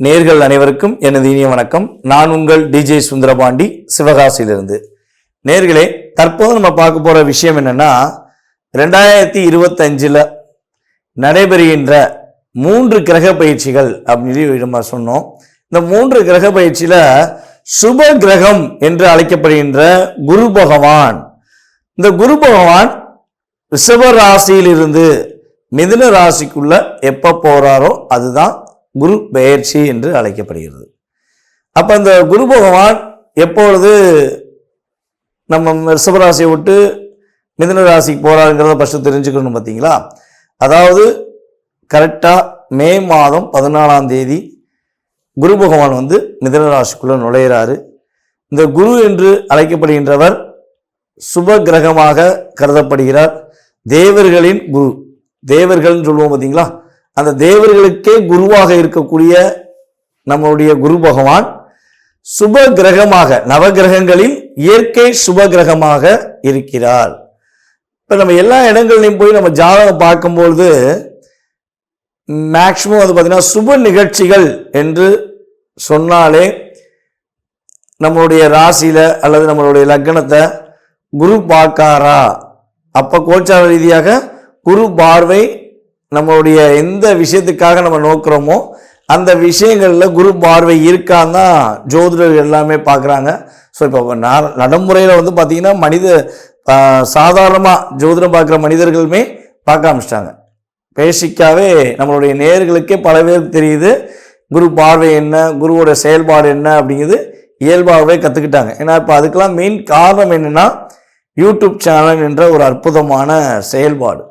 நேர்கள் அனைவருக்கும் எனது இனிய வணக்கம். நான் உங்கள் டிஜே சுந்தரபாண்டி, சிவகாசியிலிருந்து. நேர்களே, தற்போது நம்ம பார்க்க போற விஷயம் என்னன்னா, 2025 நடைபெறுகின்ற 3 கிரக பயிற்சிகள் அப்படின்னு நம்ம சொன்னோம். இந்த 3 கிரக பயிற்சியில சுப கிரகம் என்று அழைக்கப்படுகின்ற குரு பகவான், இந்த குரு பகவான் ரிஷப ராசியிலிருந்து மிதுன ராசிக்குள்ள எப்ப போறாரோ அதுதான் குரு பெயர்ச்சி என்று அழைக்கப்படுகிறது. அப்ப இந்த குரு பகவான் எப்பொழுது நம்ம ரிஷபராசியை விட்டு மிதுன ராசிக்கு போறாருங்கிறத ஃபர்ஸ்ட் தெரிஞ்சுக்கணும். பார்த்தீங்களா? அதாவது கரெக்டா மே மாதம் 14ஆம் தேதி குரு பகவான் மிதுன ராசிக்குள்ள நுழையிறாரு. இந்த குரு என்று அழைக்கப்படுகின்றவர் சுப கிரகமாக கருதப்படுகிறார். தேவர்களின் குரு, தேவர்கள் சொல்லுவோம் பார்த்தீங்களா, அந்த தேவர்களுக்கே குருவாக இருக்கக்கூடிய நம்மளுடைய குரு பகவான் சுப கிரகமாக, நவகிரகங்களில் இயற்கை சுப கிரகமாக இருக்கிறார். இப்ப நம்ம எல்லா இடங்கள்லையும் போய் நம்ம ஜாதகம் பார்க்கும்பொழுது மேக்சிமம் பார்த்தீங்கன்னா சுப நிகழ்ச்சிகள் என்று சொன்னாலே நம்மளுடைய ராசியில அல்லது நம்மளுடைய லக்னத்தை குரு பார்க்காரா, அப்ப கோச்சார ரீதியாக குரு பார்வை நம்மளுடைய எந்த விஷயத்துக்காக நம்ம நோக்கிறோமோ அந்த விஷயங்கள்ல குரு பார்வை இருக்கான்னு தான் ஜோதிடர்கள் எல்லாமே பார்க்குறாங்க. ஸோ இப்போ நடைமுறையில் பார்த்தீங்கன்னா சாதாரணமாக ஜோதிடம் பார்க்குற மனிதர்களுமே பார்க்க ஆரம்பிச்சிட்டாங்க. பேசிக்காவே நம்மளுடைய நேயர்களுக்கே பல பேருக்கு தெரியுது குரு பார்வை என்ன, குருவோட செயல்பாடு என்ன அப்படிங்கிறது இயல்பாகவே கற்றுக்கிட்டாங்க. ஏன்னா இப்போ அதுக்கெல்லாம் மெயின் காரணம் என்னென்னா யூடியூப் சேனல் என்ற ஒரு அற்புதமான செயல்பாடு.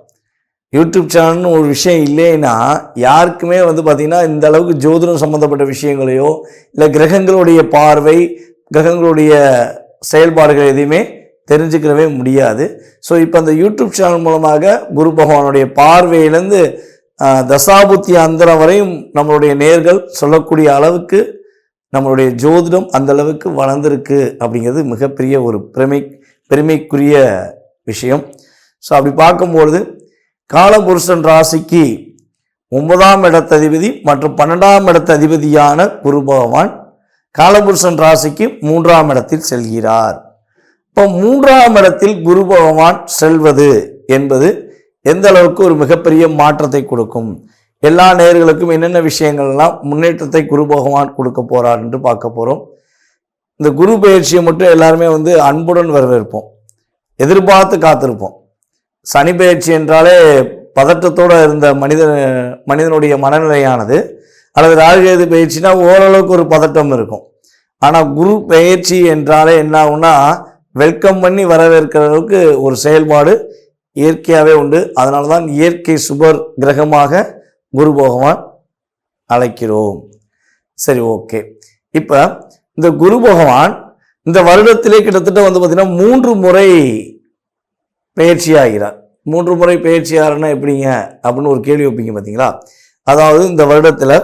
யூடியூப் சேனல்னு ஒரு விஷயம் இல்லைன்னா யாருக்குமே பார்த்தீங்கன்னா இந்த அளவுக்கு ஜோதிடம் சம்மந்தப்பட்ட விஷயங்களையோ இல்லை கிரகங்களுடைய பார்வை, கிரகங்களுடைய செயல்பாடுகள் எதையுமே தெரிஞ்சுக்கிறவே முடியாது. ஸோ இப்போ அந்த யூடியூப் சேனல் மூலமாக குரு பகவானுடைய பார்வையிலேருந்து தசாபுத்தி அந்தரம் வரையும் நம்மளுடைய நேர்கள் சொல்லக்கூடிய அளவுக்கு நம்மளுடைய ஜோதிடம் அந்த அளவுக்கு வளர்ந்துருக்கு அப்படிங்கிறது மிகப்பெரிய ஒரு பெருமைக்குரிய விஷயம். ஸோ அப்படி பார்க்கும்பொழுது காலபுருஷன் ராசிக்கு 9ஆம் இடத்ததிபதி மற்றும் 12ஆம் இடத்ததிபதியான குரு பகவான் காலபுருஷன் ராசிக்கு 3ஆம் இடத்தில் செல்கிறார். இப்போ 3ஆம் இடத்தில் குரு பகவான் செல்வது என்பது எந்த அளவுக்கு ஒரு மிகப்பெரிய மாற்றத்தை கொடுக்கும், எல்லா நேயர்களுக்கும் என்னென்ன விஷயங்கள்லாம் முன்னேற்றத்தை குரு பகவான் கொடுக்க போறார் என்று பார்க்க போறோம். இந்த குரு பயிற்சியை மட்டும் எல்லாருமே அன்புடன் வரவேற்போம், எதிர்பார்த்து காத்திருப்போம். சனி பயிற்சி என்றாலே பதட்டத்தோடு இருந்த மனிதனுடைய மனநிலையானது, அல்லது ராகுகேது பயிற்சினா ஓரளவுக்கு ஒரு பதட்டம் இருக்கும். ஆனால் குரு பயிற்சி என்றாலே என்ன ஆகும்னா வெல்கம் பண்ணி வரவேற்கிற அளவுக்கு ஒரு செயல்பாடு இயற்கையாகவே உண்டு. அதனால தான் இயற்கை சுபர் கிரகமாக குரு பகவான் அழைக்கிறோம். சரி, ஓகே. இப்போ இந்த குரு பகவான் இந்த வருடத்திலே கிட்டத்தட்ட பார்த்தீங்கன்னா 3 முறை பயிற்சி ஆகிறார். 3 முறை பயிற்சி ஆகிறன்னா எப்படிங்க அப்படின்னு ஒரு கேள்வி வைப்பீங்க பார்த்தீங்களா? அதாவது இந்த வருடத்தில்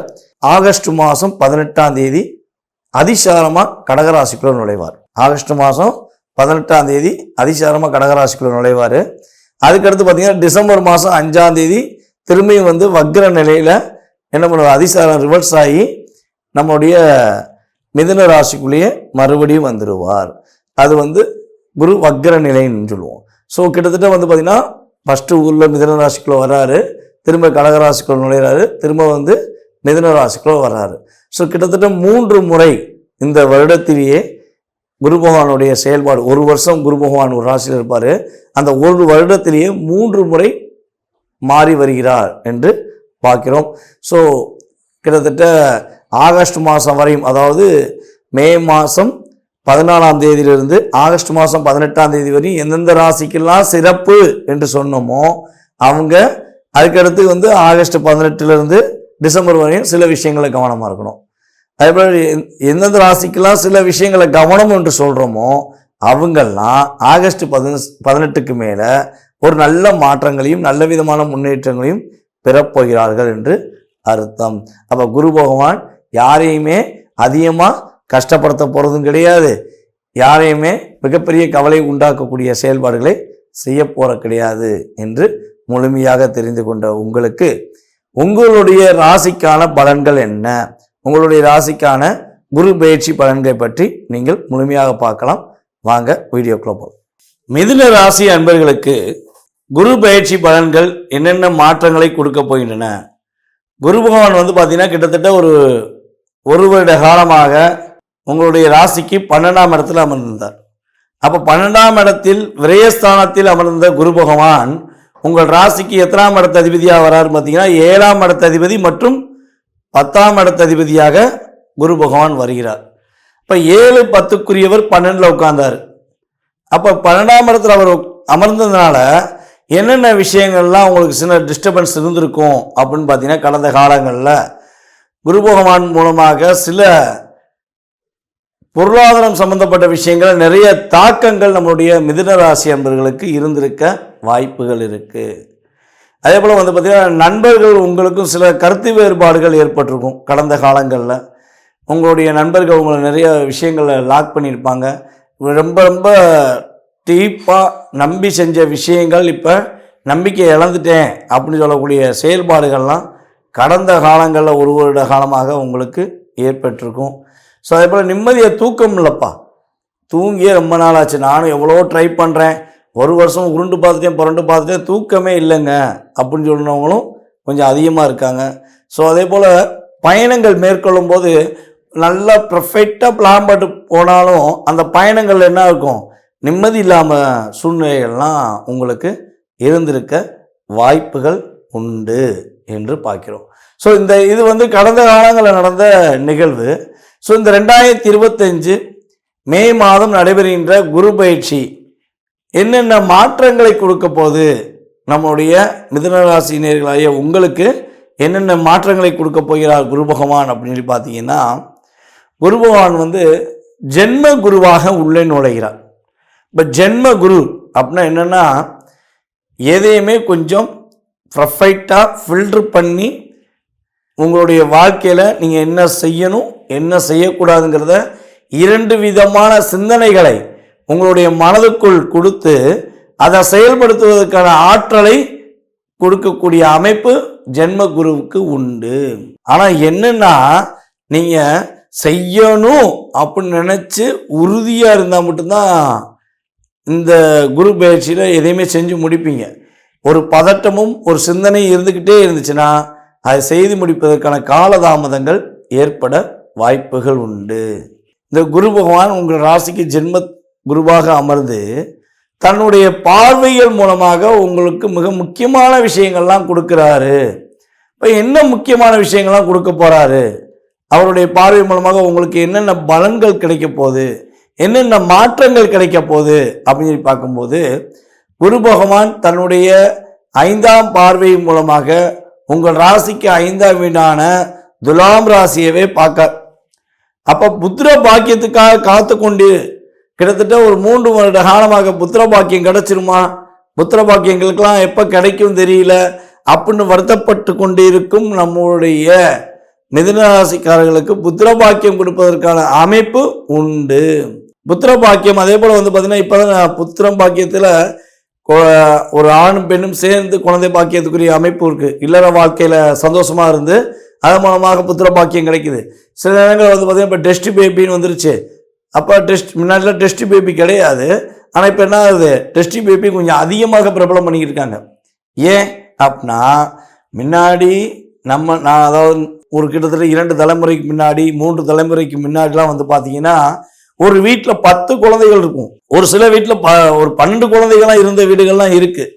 ஆகஸ்ட் மாதம் 18ஆம் தேதி அதிசாரமாக கடகராசிக்குள்ள நுழைவார். ஆகஸ்ட் மாதம் 18ஆம் தேதி அதிசாரமாக கடகராசிக்குள்ள நுழைவார். அதுக்கடுத்து பார்த்தீங்கன்னா டிசம்பர் மாதம் 5ஆம் தேதி திரும்பியும் வக்ர நிலையில் என்ன பண்ணுவார், அதிசாரம் ரிவர்ஸ் ஆகி நம்முடைய மிதுன ராசிக்குள்ளேயே மறுபடியும் வந்துடுவார். அது குரு வக்ர நிலைன்னு சொல்லுவோம். ஸோ கிட்டத்தட்ட பார்த்தீங்கன்னா ஃபஸ்ட்டு ஊரில் மிதுன ராசிக்குள்ளே வர்றாரு, திரும்ப கடகராசிக்குள்ள நுழையிறாரு, திரும்ப மிதுன ராசிக்குள்ளே வர்றாரு. ஸோ கிட்டத்தட்ட 3 முறை இந்த வருடத்திலேயே குரு பகவானுடைய செயல்பாடு, ஒரு வருஷம் குரு பகவான் ஒரு ராசியில் இருப்பார், அந்த ஒரு வருடத்திலேயே 3 முறை மாறி வருகிறார் என்று பார்க்கிறோம். ஸோ கிட்டத்தட்ட ஆகஸ்ட் மாதம் வரையும், அதாவது மே மாதம் 14ஆம் தேதியிலிருந்து ஆகஸ்ட் மாதம் 18ஆம் தேதி வரையும் எந்தெந்த ராசிக்கெல்லாம் சிறப்பு என்று சொன்னோமோ அவங்க அதுக்கடுத்து ஆகஸ்ட் 18லேருந்து டிசம்பர் வரையும் சில விஷயங்களை கவனமாக இருக்கணும். அதேபோல் எந்தெந்த ராசிக்கெல்லாம் சில விஷயங்களை கவனம் என்று சொல்கிறோமோ அவங்கெல்லாம் ஆகஸ்ட் 18க்கு மேலே ஒரு நல்ல மாற்றங்களையும் நல்ல விதமான முன்னேற்றங்களையும் பெறப்போகிறார்கள் என்று அர்த்தம். அப்போ குரு பகவான் யாரையுமே அதிகமாக கஷ்டப்படுத்த போகிறதும் கிடையாது, யாரையுமே மிகப்பெரிய கவலை உண்டாக்கக்கூடிய செயல்பாடுகளை செய்ய போற கிடையாது என்று முழுமையாக தெரிந்து கொண்ட உங்களுக்கு உங்களுடைய ராசிக்கான பலன்கள் என்ன, உங்களுடைய ராசிக்கான குரு பயிற்சி பலன்களை பற்றி நீங்கள் முழுமையாக பார்க்கலாம். வாங்க வீடியோக்குள்ள போகலாம். மிதுன ராசி அன்பர்களுக்கு குரு பயிற்சி பலன்கள் என்னென்ன மாற்றங்களை கொடுக்க போகின்றன? குரு பகவான் பார்த்தீங்கன்னா கிட்டத்தட்ட ஒரு வருட காலமாக உங்களுடைய ராசிக்கு 12ஆம் இடத்தில் அமர்ந்திருந்தார். அப்போ 12ஆம் இடத்தில் விரயஸ்தானத்தில் அமர்ந்த குரு பகவான் உங்கள் ராசிக்கு எத்தனாம் இடத்த அதிபதியாக வராரு பார்த்தீங்கன்னா 7ஆம் இடத்த அதிபதி மற்றும் 10ஆம் இடத்த அதிபதியாக குரு பகவான் வருகிறார். இப்போ 7, 10க்குரியவர் 12ல் உட்கார்ந்தார். அப்போ 12ஆம் இடத்துல அவர் அமர்ந்ததுனால என்னென்ன விஷயங்கள்லாம் உங்களுக்கு சின்ன டிஸ்டர்பன்ஸ் இருந்திருக்கும் அப்படின்னு பார்த்தீங்கன்னா, கடந்த காலங்களில் குரு பகவான் மூலமாக சில பொருளாதாரம் சம்பந்தப்பட்ட விஷயங்கள் நிறைய தாக்கங்கள் நம்மளுடைய மிதுன ராசி அன்பர்களுக்கு இருந்திருக்க வாய்ப்புகள் இருக்கு. அதே போல் பார்த்தீங்கன்னா, நண்பர்கள் உங்களுக்கும் சில கருத்து வேறுபாடுகள் ஏற்பட்டிருக்கும். கடந்த காலங்களில் உங்களுடைய நண்பர்கள் உங்களை நிறைய விஷயங்களை லாக் பண்ணியிருப்பாங்க. ரொம்ப ரொம்ப டீப்பாக நம்பி செஞ்ச விஷயங்கள் இப்போ நம்பிக்கை இழந்துட்டேன் அப்படின்னு சொல்லக்கூடிய செயல்பாடுகள்லாம் கடந்த காலங்களில் ஒரு வருட காலமாக உங்களுக்கு ஏற்பட்டிருக்கும். ஸோ அதே போல் நிம்மதியை தூக்கம் இல்லைப்பா, தூங்கியே ரொம்ப நாள் ஆச்சு, நானும் எவ்வளோ ட்ரை பண்ணுறேன், ஒரு வருஷம் உருண்டு பார்த்துட்டேன் புரண்டு பார்த்துட்டேன், தூக்கமே இல்லைங்க அப்படின்னு சொன்னவங்களும் கொஞ்சம் அதிகமாக இருக்காங்க. ஸோ அதே போல் பயணங்கள் மேற்கொள்ளும் போது நல்லா பர்ஃபெக்டாக பிளான் போட்டு போனாலும் அந்த பயணங்கள் என்ன இருக்கும், நிம்மதி இல்லாமல் சூழ்நிலைகள்லாம் உங்களுக்கு இருந்திருக்க வாய்ப்புகள் உண்டு என்று பார்க்கிறோம். ஸோ இது கடந்த காலங்களில் நடந்த நிகழ்வு. ஸோ இந்த 2025 மே மாதம் நடைபெறுகின்ற குரு பயிற்சி என்னென்ன மாற்றங்களை கொடுக்க போகுது, நம்முடைய மிதுனராசினியர்களாகிய உங்களுக்கு என்னென்ன மாற்றங்களை கொடுக்க போகிறார் குரு பகவான் அப்படின்னு சொல்லி பார்த்தீங்கன்னா, குரு பகவான் ஜென்ம குருவாக உள்ளே நுழைகிறார். இப்போ ஜென்ம குரு அப்படின்னா என்னென்னா, எதையுமே கொஞ்சம் பர்ஃபெக்டாக ஃபில்ட்ரு பண்ணி உங்களுடைய வாழ்க்கையில் நீங்கள் என்ன செய்யணும் என்ன செய்யக்கூடாதுங்கிறத 2 விதமான சிந்தனைகளை உங்களுடைய மனதுக்குள் கொடுத்து அதை செயல்படுத்துவதற்கான ஆற்றலை கொடுக்கக்கூடிய அமைப்பு ஜென்ம குருவுக்கு உண்டு. ஆனால் என்னன்னா, நீங்கள் செய்யணும் அப்படின்னு நினச்சி உறுதியாக இருந்தால் மட்டும்தான் இந்த குரு பயிற்சியில் எதையுமே செஞ்சு முடிப்பீங்க. ஒரு பதட்டமும் ஒரு சிந்தனையும் இருந்துக்கிட்டே இருந்துச்சுன்னா அதை செய்து முடிப்பதற்கான காலதாமதங்கள் ஏற்பட வாய்ப்புகள் உண்டு. இந்த குரு பகவான் உங்கள் ராசிக்கு ஜென்ம குருவாக அமர்ந்து தன்னுடைய பார்வைகள் மூலமாக உங்களுக்கு மிக முக்கியமான விஷயங்கள்லாம் கொடுக்குறாரு. இப்போ என்ன முக்கியமான விஷயங்கள்லாம் கொடுக்க போகிறாரு, அவருடைய பார்வை மூலமாக உங்களுக்கு என்னென்ன பலன்கள் கிடைக்க போகுது, என்னென்ன மாற்றங்கள் கிடைக்க போகுது அப்படின்னு பார்க்கும்போது, குரு பகவான் தன்னுடைய 5ஆம் பார்வை மூலமாக உங்கள் ராசிக்கு 5ஆம் வீடான துலாம் ராசியவே பார்க்க. அப்போ புத்திர பாக்கியத்துக்காக காத்து கொண்டு கிட்டத்தட்ட ஒரு 3 வருட காலமாக புத்திர பாக்கியம் கிடைச்சிருமா, புத்திர பாக்கியங்களுக்கெல்லாம் எப்போ கிடைக்கும் தெரியல அப்படின்னு வருத்தப்பட்டு கொண்டு இருக்கும் நம்முடைய மிதுன ராசிக்காரர்களுக்கு புத்திர பாக்கியம் கொடுப்பதற்கான அமைப்பு உண்டு. புத்திர பாக்கியம் அதே போல் பார்த்தீங்கன்னா, இப்போ தான் புத்திரம் பாக்கியத்தில் ஒரு ஆணும் பெண்ணும் சேர்ந்து குழந்தை பாக்கியத்துக்குரிய அமைப்பு இருக்குது. இல்லற வாழ்க்கையில் சந்தோஷமாக இருந்து அதன் மூலமாக புத்திர பாக்கியம் கிடைக்குது. சில நேரங்கள் பார்த்தீங்கன்னா, இப்போ டெஸ்ட் பேபின்னு வந்துருச்சு. அப்போ முன்னாடிலாம் டெஸ்ட் பேபி கிடையாது, ஆனால் இப்போ என்ன ஆகுது, டெஸ்ட் பேபி கொஞ்சம் அதிகமாக பிரபலம் பண்ணிக்கிட்டு இருக்காங்க. ஏன் அப்படின்னா, முன்னாடி நான் அதாவது ஒரு கிட்டத்தட்ட 2 தலைமுறைக்கு முன்னாடி 3 தலைமுறைக்கு முன்னாடிலாம் பார்த்தீங்கன்னா, ஒரு வீட்டில் 10 குழந்தைகள் இருக்கும். ஒரு சில வீட்டில் ஒரு 12 குழந்தைகள்லாம் இருந்த வீடுகள்லாம் இருக்குது.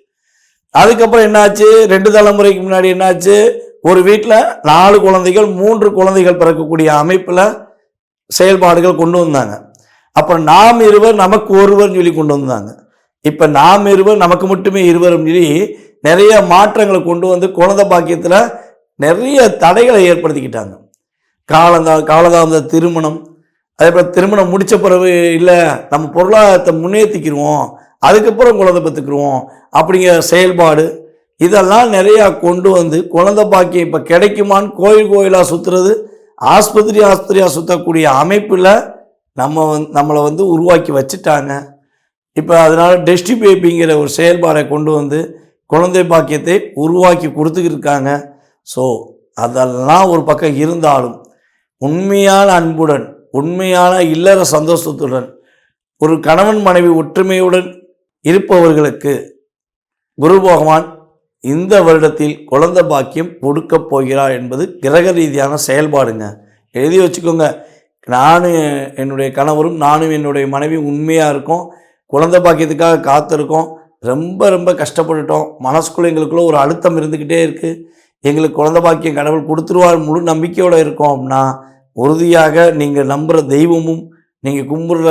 அதுக்கப்புறம் என்னாச்சு, 2 தலைமுறைக்கு முன்னாடி என்னாச்சு, ஒரு வீட்டில் 4 குழந்தைகள் 3 குழந்தைகள் பிறக்கக்கூடிய அமைப்பில் செயல்பாடுகள் கொண்டு வந்தாங்க. அப்புறம் நாம் இருவர் நமக்கு ஒருவர்னு சொல்லி கொண்டு வந்தாங்க. இப்போ நாம் இருவர் நமக்கு மட்டுமே இருவர்னு சொல்லி நிறைய மாற்றங்களை கொண்டு வந்து குழந்தை பாக்கியத்தில் நிறைய தடைகளை ஏற்படுத்திக்கிட்டாங்க. காலதாமத திருமணம், அதே போல் திருமணம் முடித்த பிறகு இல்லை நம்ம பொருளாதாரத்தை முன்னேற்றிக்கிடுவோம் அதுக்கப்புறம் குழந்தை பெற்றுக்குருவோம் அப்படிங்கிற செயல்பாடு, இதெல்லாம் நிறையா கொண்டு வந்து குழந்தை பாக்கியம் இப்போ கிடைக்குமான்னு கோயிலாக சுற்றுறது, ஆஸ்பத்திரியாக சுற்றக்கூடிய அமைப்பில் நம்மளை உருவாக்கி வச்சுட்டாங்க. இப்போ அதனால் டெஸ்டி பேபிங்கிற ஒரு செயல்பாடை கொண்டு வந்து குழந்தை பாக்கியத்தை உருவாக்கி கொடுத்துக்கிட்டு இருக்காங்க. ஸோ அதெல்லாம் ஒரு பக்கம் இருந்தாலும் உண்மையான அன்புடன், உண்மையான இல்லற சந்தோஷத்துடன், ஒரு கணவன் மனைவி ஒற்றுமையுடன் இருப்பவர்களுக்கு குரு பகவான் இந்த வருடத்தில் குழந்தை பாக்கியம் கொடுக்க போகிறார் என்பது கிரக ரீதியான செயல்பாடுங்க. எழுதி வச்சுக்கோங்க. நானும் என்னுடைய கணவரும் நானும் என்னுடைய மனைவி உண்மையாக இருக்கோம். குழந்தை பாக்கியத்துக்காக காத்திருக்கோம். ரொம்ப ரொம்ப கஷ்டப்பட்டுட்டோம். மனசுக்குள்ளே எங்களுக்குள்ள ஒரு அழுத்தம் இருந்துக்கிட்டே இருக்குது. எங்களுக்கு குழந்தை பாக்கியம் கடவுள் கொடுத்துருவார் முழு நம்பிக்கையோடு இருக்கோம் அப்படின்னா, உறுதியாக நீங்கள் நம்புகிற தெய்வமும் நீங்கள் கும்பிடுற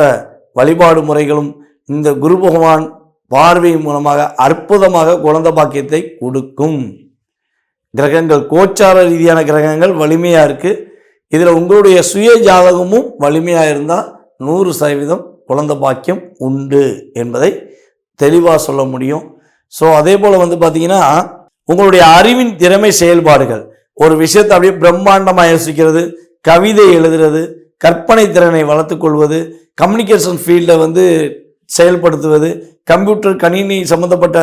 வழிபாடு முறைகளும் இந்த குரு பகவான் பார்வை மூலமாக அற்புதமாக குழந்தை பாக்கியத்தை கொடுக்கும். கிரகங்கள் கோச்சார ரீதியான கிரகங்கள் வலிமையாக இருக்குது. இதில் உங்களுடைய சுய ஜாதகமும் வலிமையாக இருந்தால் 100% குழந்தை பாக்கியம் உண்டு என்பதை தெளிவாக சொல்ல முடியும். ஸோ அதே போல் பார்த்திங்கன்னா உங்களுடைய அறிவின் திறமை செயல்பாடுகள், ஒரு விஷயத்தை அப்படியே பிரம்மாண்டமாக யோசிக்கிறது, கவிதை எழுதுறது, கற்பனை திறனை வளர்த்துக்கொள்வது, கம்யூனிகேஷன் ஃபீல்டை செயல்படுத்துவது, கம்ப்யூட்டர் கணினி சம்மந்தப்பட்ட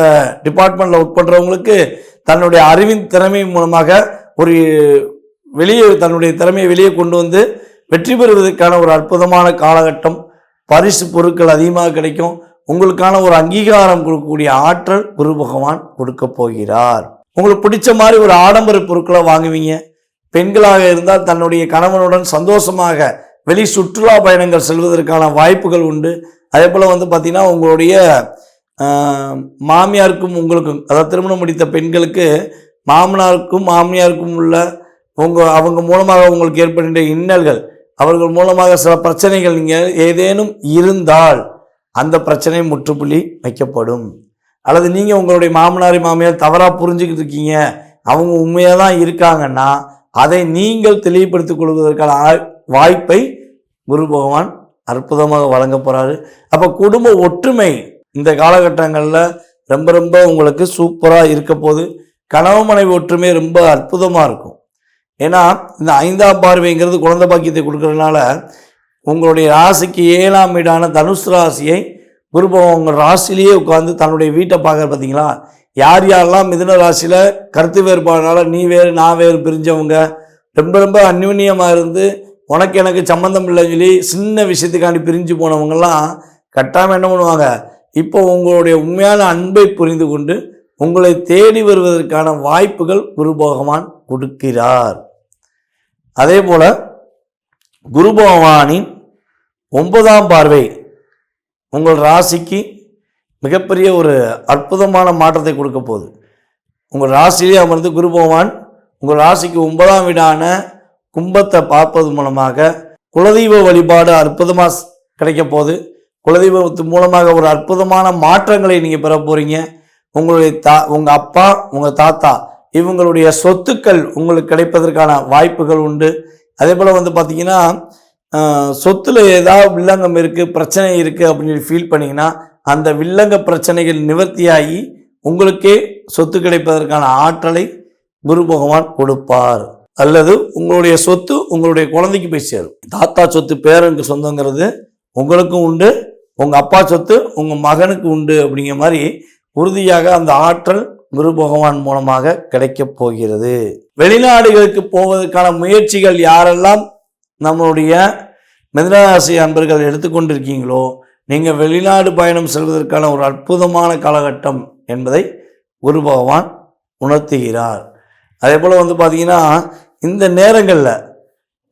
டிபார்ட்மெண்ட்டில் ஒர்க் பண்ணுறவங்களுக்கு தன்னுடைய அறிவின் திறமை மூலமாக தன்னுடைய திறமையை வெளியே கொண்டு வெற்றி பெறுவதற்கான ஒரு அற்புதமான காலகட்டம். பரிசு பொருட்கள் அதிகமாக கிடைக்கும். உங்களுக்கான ஒரு அங்கீகாரம் கொடுக்கக்கூடிய ஆற்றல் குரு பகவான் கொடுக்க போகிறார். உங்களுக்கு பிடிச்ச மாதிரி ஒரு ஆடம்பர பொருட்களை வாங்குவீங்க. பெண்களாக இருந்தால் தன்னுடைய கணவனுடன் சந்தோஷமாக வெளி சுற்றுலா பயணங்கள் செல்வதற்கான வாய்ப்புகள் உண்டு. அதே போல் பார்த்தீங்கன்னா உங்களுடைய மாமியாருக்கும் உங்களுக்கும், அதாவது திருமணம் முடித்த பெண்களுக்கு மாமனாருக்கும் மாமியாருக்கும் உள்ள அவங்க மூலமாக உங்களுக்கு ஏற்படுகின்ற இன்னல்கள், அவர்கள் மூலமாக சில பிரச்சனைகள் நீங்கள் ஏதேனும் இருந்தால் அந்த பிரச்சனை முற்றுப்புள்ளி வைக்கப்படும். அல்லது நீங்கள் உங்களுடைய மாமியார் தவறாக புரிஞ்சுக்கிட்டு இருக்கீங்க, அவங்க உண்மையாக தான் இருக்காங்கன்னா அதை நீங்கள் தெளிவுபடுத்திக் கொள்வதற்கான வாய்ப்பை குரு பகவான் அற்புதமாக வழங்க போகிறாரு. அப்போ குடும்ப ஒற்றுமை இந்த காலகட்டங்களில் ரொம்ப ரொம்ப உங்களுக்கு சூப்பராக இருக்க போது. கணவன் மனைவி ஒற்றுமை ரொம்ப அற்புதமாக இருக்கும். ஏன்னா இந்த 5ஆம் பார்வைங்கிறது குழந்தை பாக்கியத்தை கொடுக்கறதுனால உங்களுடைய ராசிக்கு 7ஆம் வீடான தனுசு ராசியை குரு பகவான் உங்கள் ராசிலேயே உட்காந்து தன்னுடைய வீட்டை பார்க்குற. பார்த்தீங்களா, யார் யாரெல்லாம் மிதுன ராசியில் கருத்து வேறுபாடுனால நீ வேறு நான் வேறு பிரிஞ்சவங்க, ரொம்ப ரொம்ப அந்யூன்யமாக இருந்து உனக்கு எனக்கு சம்மந்தம் இல்லைன்னு சொல்லி சின்ன விஷயத்துக்காண்டி பிரிஞ்சு போனவங்கெல்லாம் கட்டாமல் என்ன பண்ணுவாங்க, இப்போ உங்களுடைய உண்மையான அன்பை புரிந்து கொண்டு உங்களை தேடி வருவதற்கான வாய்ப்புகள் குரு பகவான் கொடுக்கிறார். அதே போல குரு பகவானின் 9ஆம் பார்வை உங்கள் ராசிக்கு மிகப்பெரிய ஒரு அற்புதமான மாற்றத்தை கொடுக்க போகுது. உங்கள் ராசியிலே அமர்ந்து குரு பகவான் உங்கள் ராசிக்கு 9ஆம் வீடான கும்பத்தை பார்ப்பது மூலமாக குலதெய்வ வழிபாடு அற்புதமாக கிடைக்க போகுது. குலதெய்வத்து மூலமாக ஒரு அற்புதமான மாற்றங்களை நீங்கள் பெற போகிறீங்க. உங்கள் அப்பா உங்கள் தாத்தா இவங்களுடைய சொத்துக்கள் உங்களுக்கு கிடைப்பதற்கான வாய்ப்புகள் உண்டு. அதே போல் பார்த்தீங்கன்னா சொத்துல ஏதாவது வில்லங்கம் இருக்குது, பிரச்சனை இருக்குது அப்படின்னு ஃபீல் பண்ணிங்கன்னா அந்த வில்லங்க பிரச்சனைகள் நிவர்த்தியாகி உங்களுக்கே சொத்து கிடைப்பதற்கான ஆற்றலை குரு பகவான் கொடுப்பார். அல்லது உங்களுடைய சொத்து உங்களுடைய குழந்தைக்கு போய் சேரும். தாத்தா சொத்து பேரனுக்கு சொந்தங்கிறது உங்களுக்கும் உண்டு, உங்கள் அப்பா சொத்து உங்கள் மகனுக்கு உண்டு. அப்படிங்கிற மாதிரி உறுதியாக அந்த ஆற்றல் குரு பகவான் மூலமாக கிடைக்கப் போகிறது. வெளிநாடுகளுக்கு போவதற்கான முயற்சிகள் யாரெல்லாம் நம்மளுடைய மிதுனராசி அன்பர்கள் எடுத்துக்கொண்டிருக்கீங்களோ, நீங்கள் வெளிநாடு பயணம் செல்வதற்கான ஒரு அற்புதமான காலகட்டம் என்பதை குரு பகவான் உணர்த்துகிறார். அதே போல் பார்த்தீங்கன்னா இந்த நேரங்களில்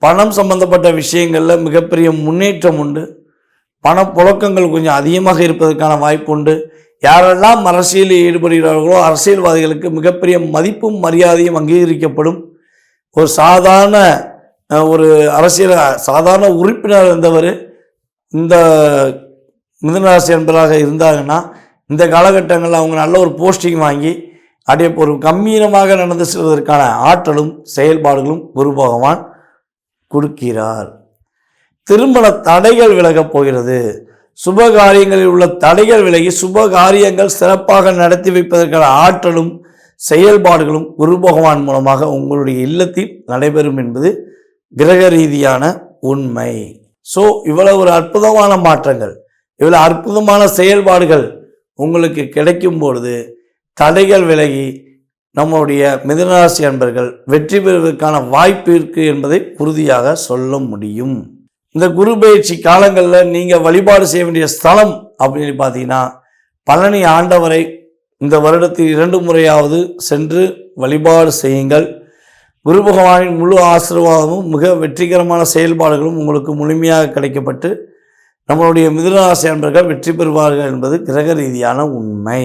பணம் சம்பந்தப்பட்ட விஷயங்களில் மிகப்பெரிய முன்னேற்றம் உண்டு. பணப்புழக்கங்கள் கொஞ்சம் அதிகமாக இருப்பதற்கான வாய்ப்பு உண்டு. யாரெல்லாம் அரசியலில் ஈடுபடுகிறார்களோ அரசியல்வாதிகளுக்கு மிகப்பெரிய மதிப்பும் மரியாதையும் அங்கீகரிக்கப்படும். ஒரு சாதாரண சாதாரண உறுப்பினர் இருந்தவர் இந்த மிதுனராசி என்பதாக இருந்தாங்கன்னா இந்த காலகட்டங்களில் அவங்க நல்ல ஒரு போஸ்டிங் வாங்கி அதே ஒரு கம்பீரமாக நடந்து செல்வதற்கான ஆற்றலும் செயல்பாடுகளும் குரு பகவான் கொடுக்கிறார். திருமண தடைகள் விலகப் போகிறது. சுப காரியங்களில் உள்ள தடைகள் விலகி சுப காரியங்கள் சிறப்பாக நடத்தி வைப்பதற்கான ஆற்றலும் செயல்பாடுகளும் குரு பகவான் மூலமாக உங்களுடைய இல்லத்தில் நடைபெறும் என்பது கிரக ரீதியான உண்மை. ஸோ இவ்வளவு ஒரு அற்புதமான மாற்றங்கள், இவ்வளவு அற்புதமான செயல்பாடுகள் உங்களுக்கு கிடைக்கும் பொழுது தடைகள் விலகி நம்முடைய மிதுனராசி அன்பர்கள் வெற்றி பெறுவதற்கான வாய்ப்பு இருக்குது என்பதை உறுதியாக சொல்ல முடியும். இந்த குரு பயிற்சி காலங்களில் நீங்கள் வழிபாடு செய்ய வேண்டிய ஸ்தலம் அப்படின்னு பார்த்தீங்கன்னா, பழனி ஆண்டவரை இந்த வருடத்தில் 2 முறையாவது சென்று வழிபாடு செய்யுங்கள். குரு பகவானின் முழு ஆசீர்வாதமும் மிக வெற்றிகரமான செயல்பாடுகளும் உங்களுக்கு முழுமையாக கிடைக்கப்பட்டு நம்மளுடைய மிதுன ராசி அன்பர்கள் வெற்றி பெறுவார்கள் என்பது கிரக ரீதியான உண்மை.